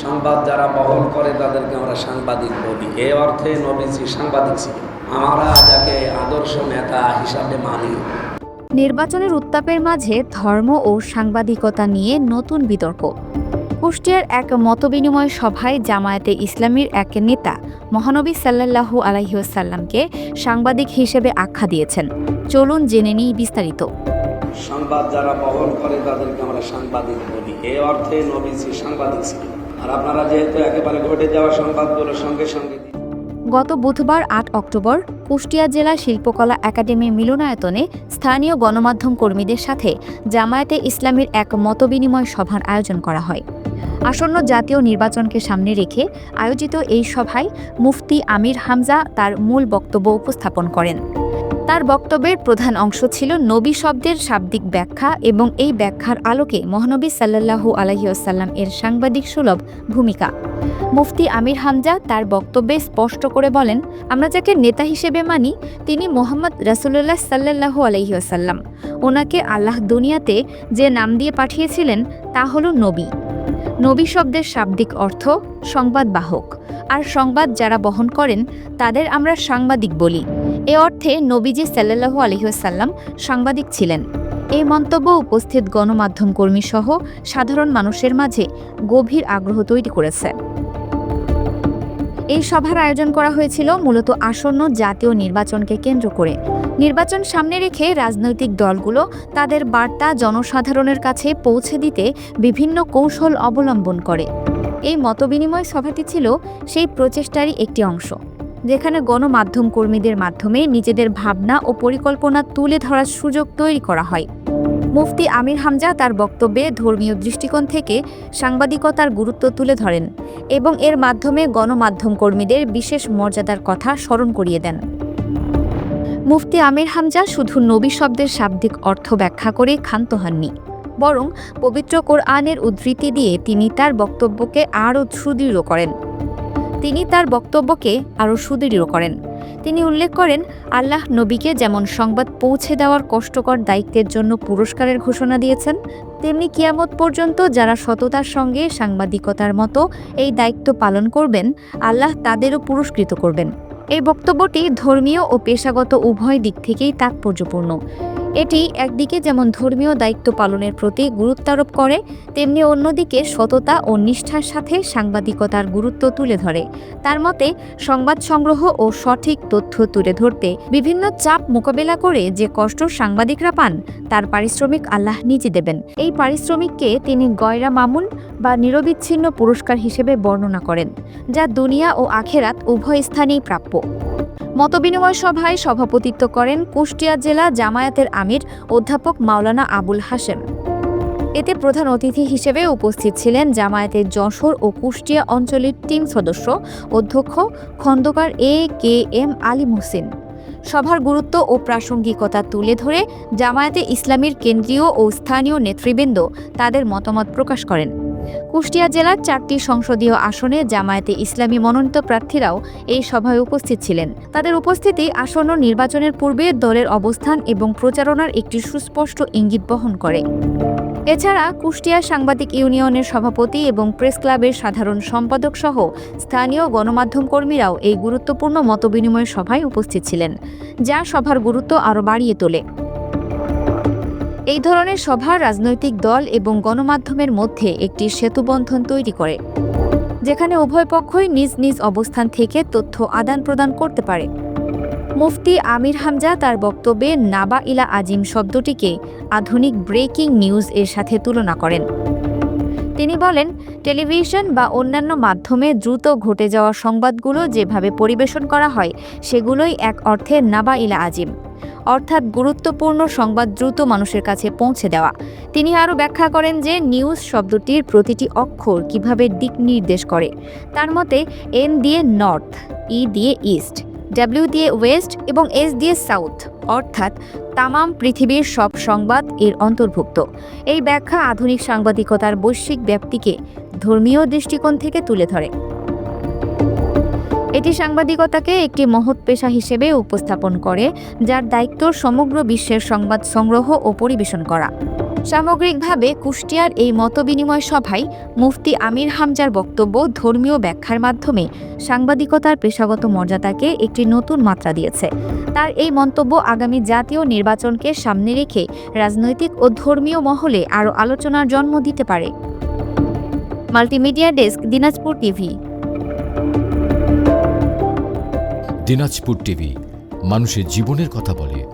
সংবাদ যারা বহন করে তাদেরকে আমরা সাংবাদিক বলি। এই অর্থে নবীজি সাংবাদিক ছিলেন। আমরা যাকে আদর্শ নেতা হিসাবে মানি। নির্বাচনের উত্তাপের মাঝে ধর্ম ও সাংবাদিকতা নিয়ে নতুন বিতর্ক। কুষ্টিয়ার এক মতবিনিময় সভায় জামায়াতে ইসলামীর এক নেতা মহানবী সাল্লাল্লাহু আলাইহি ওয়াসাল্লামকে সাংবাদিক হিসেবে আখ্যা দিয়েছেন। চলুন জেনে নিই বিস্তারিত। সংবাদ যারা বহন করে তাদেরকে আমরা সাংবাদিক বলি। এই অর্থে নবীজি সাংবাদিক ছিলেন। আর আপনারা যেহেতু একেবারে ঘটে যাওয়া সংবাদগুলোর সঙ্গে সঙ্গে গত বুধবার ৮ অক্টোবর কুষ্টিয়া জেলা শিল্পকলা একাডেমি মিলনায়তনে স্থানীয় গণমাধ্যম কর্মীদের সাথে জামায়াতে ইসলামীর এক মতবিনিময় সভার আয়োজন করা হয়। আসন্ন জাতীয় নির্বাচনকে সামনে রেখে আয়োজিত এই সভায় মুফতি আমির হামজা তার মূল বক্তব্য উপস্থাপন করেন। তার বক্তব্যের প্রধান অংশ ছিল নবী শব্দের শাব্দিক ব্যাখ্যা এবং এই ব্যাখ্যার আলোকে মহানবী সাল্লাল্লাহু আলাইহি ওয়াসাল্লাম এর সাংবাদিক সুলভ ভূমিকা। মুফতি আমির হামজা তার বক্তব্যে স্পষ্ট করে বলেন, আমরা যাকে নেতা হিসেবে মানি তিনি মোহাম্মদ রাসূলুল্লাহ সাল্লাল্লাহু আলাইহি ওয়াসাল্লাম। ওনাকে আল্লাহ দুনিয়াতে যে নাম দিয়ে পাঠিয়েছিলেন তা হলো নবী। নবী শব্দের শাব্দিক অর্থ সংবাদবাহক, আর সংবাদ যারা বহন করেন তাদের আমরা সাংবাদিক বলি। এ অর্থে নবীজি সাল্লাল্লাহু আলাইহি ওয়াসাল্লাম সাংবাদিক ছিলেন। এই মন্তব্য উপস্থিত গণমাধ্যম কর্মী সহ সাধারণ মানুষের মাঝে গভীর আগ্রহ তৈরি করেছে। এই সভার আয়োজন করা হয়েছিল মূলত আসন্ন জাতীয় নির্বাচনকে কেন্দ্র করে। নির্বাচন সামনে রেখে রাজনৈতিক দলগুলো তাদের বার্তা জনসাধারণের কাছে পৌঁছে দিতে বিভিন্ন কৌশল অবলম্বন করে। এই মতবিনিময় সভাটি ছিল সেই প্রচেষ্টারই একটি অংশ, যেখানে গণমাধ্যম কর্মীদের মাধ্যমে নিজেদের ভাবনা ও পরিকল্পনা তুলে ধরার সুযোগ তৈরি করা হয়। মুফতি আমির হামজা তার বক্তব্যে ধর্মীয় দৃষ্টিকোণ থেকে সাংবাদিকতার গুরুত্ব তুলে ধরেন এবং এর মাধ্যমে গণমাধ্যম কর্মীদের বিশেষ মর্যাদার কথা স্মরণ করিয়ে দেন। মুফতি আমির হামজা শুধু নবী শব্দের শাব্দিক অর্থ ব্যাখ্যা করে ক্ষান্ত হননি, বরং পবিত্র কোরআনের উদ্ধৃতি দিয়ে তিনি তার বক্তব্যকে আরও সুদৃঢ় করেন। তিনি উল্লেখ করেন, আল্লাহ নবীকে যেমন সংবাদ পৌঁছে দেওয়ার কষ্টকর দায়িত্বের জন্য পুরস্কারের ঘোষণা দিয়েছেন, তেমনি কিয়ামত পর্যন্ত যারা সততার সঙ্গে সাংবাদিকতার মতো এই দায়িত্ব পালন করবেন, আল্লাহ তাদেরও পুরস্কৃত করবেন। এই বক্তব্যটি ধর্মীয় ও পেশাগত উভয় দিক থেকেই তাৎপর্যপূর্ণ। এটি একদিকে যেমন ধর্মীয় দায়িত্ব পালনের প্রতি গুরুত্বারোপ করে, তেমনি অন্যদিকে সততা ও নিষ্ঠার সাথে সাংবাদিকতার গুরুত্ব তুলে ধরে। তার মতে, সংবাদ সংগ্রহ ও সঠিক তথ্য তুলে ধরতে বিভিন্ন চাপ মোকাবেলা করে যে কষ্ট সাংবাদিকরা পান, তার পারিশ্রমিক আল্লাহ নিজে দেবেন। এই পারিশ্রমিককে তিনি গয়রা মামুন বা নিরবিচ্ছিন্ন পুরস্কার হিসেবে বর্ণনা করেন, যা দুনিয়া ও আখেরাত উভয় স্থানেই প্রাপ্য। মতবিনিময় সভায় সভাপতিত্ব করেন কুষ্টিয়া জেলা জামায়াতের আমির অধ্যাপক মাওলানা আবুল হাশেম। এতে প্রধান অতিথি হিসেবে উপস্থিত ছিলেন জামায়াতের যশোর ও কুষ্টিয়া অঞ্চলের টিম সদস্য অধ্যক্ষ খন্দকার AKM আলী মুহসিন। সভার গুরুত্ব ও প্রাসঙ্গিকতা তুলে ধরে জামায়াতে ইসলামীর কেন্দ্রীয় ও স্থানীয় নেতৃবৃন্দ তাদের মতামত প্রকাশ করেন। কুষ্টিয়া জেলার 4টি সংসদীয় আসনে জামায়াতে ইসলামী মনোনীত প্রার্থীরাও এই সভায় উপস্থিত ছিলেন। তাদের উপস্থিতি আসন্ন নির্বাচনের পূর্বে দলের অবস্থান এবং প্রচারণার একটি সুস্পষ্ট ইঙ্গিত বহন করে। এছাড়া কুষ্টিয়া সাংবাদিক ইউনিয়নের সভাপতি এবং প্রেস ক্লাবের সাধারণ সম্পাদক সহ স্থানীয় গণমাধ্যম কর্মীরাও এই গুরুত্বপূর্ণ মতবিনিময় সভায় উপস্থিত ছিলেন, যা সভার গুরুত্ব আরও বাড়িয়ে তোলে। এই ধরনের সভা রাজনৈতিক দল এবং গণমাধ্যমের মধ্যে একটি সেতুবন্ধন তৈরি করে, যেখানে উভয় পক্ষই নিজ নিজ অবস্থান থেকে তথ্য আদান প্রদান করতে পারে। মুফতি আমির হামজা তার বক্তব্যে নাবা ইলা আজিম শব্দটিকে আধুনিক ব্রেকিং নিউজ এর সাথে তুলনা করেন। তিনি বলেন, টেলিভিশন বা অন্যান্য মাধ্যমে দ্রুত ঘটে যাওয়া সংবাদগুলো যেভাবে পরিবেশন করা হয়, সেগুলোই এক অর্থে নাবা ইলা আজিম, অর্থাৎ গুরুত্বপূর্ণ সংবাদ দ্রুত মানুষের কাছে পৌঁছে দেওয়া। তিনি আরও ব্যাখ্যা করেন যে নিউজ শব্দটির প্রতিটি অক্ষর কিভাবে দিক নির্দেশ করে। তার মতে, N দিয়ে নর্থ, E দিয়ে ইস্ট, W দিয়ে ওয়েস্ট এবং S দিয়ে সাউথ, অর্থাৎ তামাম পৃথিবীর সব সংবাদ এর অন্তর্ভুক্ত। এই ব্যাখ্যা আধুনিক সাংবাদিকতার বৈশ্বিক ব্যাপ্তিকে ধর্মীয় দৃষ্টিকোণ থেকে তুলে ধরে। এটি সাংবাদিকতাকে একটি মহৎ পেশা হিসেবে উপস্থাপন করে, যার দায়িত্ব সমগ্র বিশ্বের সংবাদ সংগ্রহ ও পরিবেশন করা। সামগ্রিকভাবে কুষ্টিয়ার এই মতবিনিময় সভায় মুফতি আমির হামজার বক্তব্য ধর্মীয় ব্যাখ্যার মাধ্যমে সাংবাদিকতার পেশাগত মর্যাদাকে একটি নতুন মাত্রা দিয়েছে। তার এই মন্তব্য আগামী জাতীয় নির্বাচনকে সামনে রেখে রাজনৈতিক ও ধর্মীয় মহলে আরও আলোচনার জন্ম দিতে পারে। Multimedia desk, Dinajpur TV. Dinajpur TV মানুষের জীবনের কথা বলে।